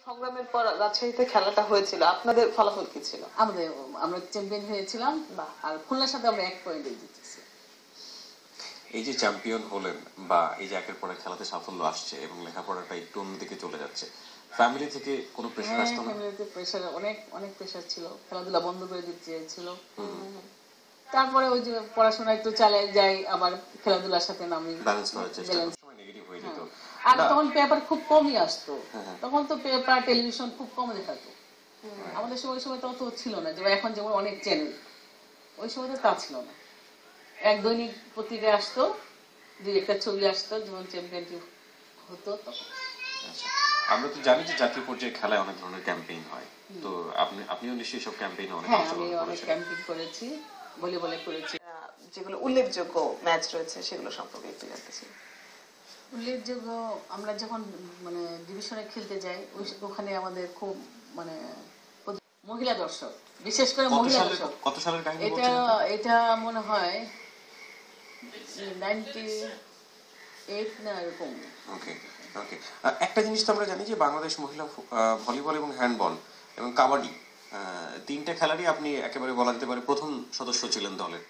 সংগ্রামের পর রাজশাহীতে খেলাটা হয়েছিল, আপনাদের ফলাফল কি ছিল? আমরা চ্যাম্পিয়ন হয়েছিলাম, আর খুলনার সাথে আমরা 1 পয়েন্টে জিতেছি। এই যে চ্যাম্পিয়ন হলেন বা এই যে একের পর এক খেলাতে সাফল্য আসছে এবং লেখাপড়াটা একটু অন্যদিকে চলে যাচ্ছে, ফ্যামিলি থেকে কোনো প্রেশার আসতো না? ফ্যামিলিতে প্রেশার, অনেক প্রেশার ছিল, খেলাধুলা বন্ধ করে দিতে চেয়েছিল। তারপরে ওই যে পড়াশোনা একটু চালিয়ে যাই, আবার খেলাধুলার সাথে নামি, ব্যালেন্স করার চেষ্টা করতে সময় নেগেটিভ হয়ে যেত। আর তখন পেপার খুব কমই আসতো, তখন তো পেপার টেলিভিশন খুব কম দেখাতো। আমাদের সময় সময় তো অত ছিল না, যেমন এখন যেমন অনেক চ্যানেল, ওই সময় তো তা ছিল না। এক দৈনিক পত্রিকায় আসতো, 2-1টা ছবি আসতো, যেমন চ্যাম্পিয়নশিপ হতো তখন। আমরা তো জানি যে জাতীয় পর্যায়ে খেলায় অনেক ধরনের ক্যাম্পেইন হয়, তো আপনিও নিশ্চয়ই সব ক্যাম্পেইনে অনেক অংশগ্রহণ করেছেন। আমি অনেক ক্যাম্পেইন করেছি, ভলিবলে করেছি। যেগুলো উল্লেখযোগ্য ম্যাচ রয়েছে সেগুলো সম্পর্কে একটু জানতে চাই। উল্লেখযোগ্য, আমরা যখন মানে ডিভিশনে খেলতে যাই, ওখানে আমাদের খুব মানে মহিলা দর্শক, বিশেষ করে মহিলা দর্শক। কত সালের কাহিনী বলছেন? এটা মনে হয় 98 না এরকম। ওকে ওকে। একটা জিনিস তো আমরা জানি যে বাংলাদেশ মহিলা ভলিবল এবং হ্যান্ডবল এবং কাবাডি, 3টে খেলারই আপনি একেবারে বলা যেতে পারে প্রথম সদস্য ছিলেন দলের।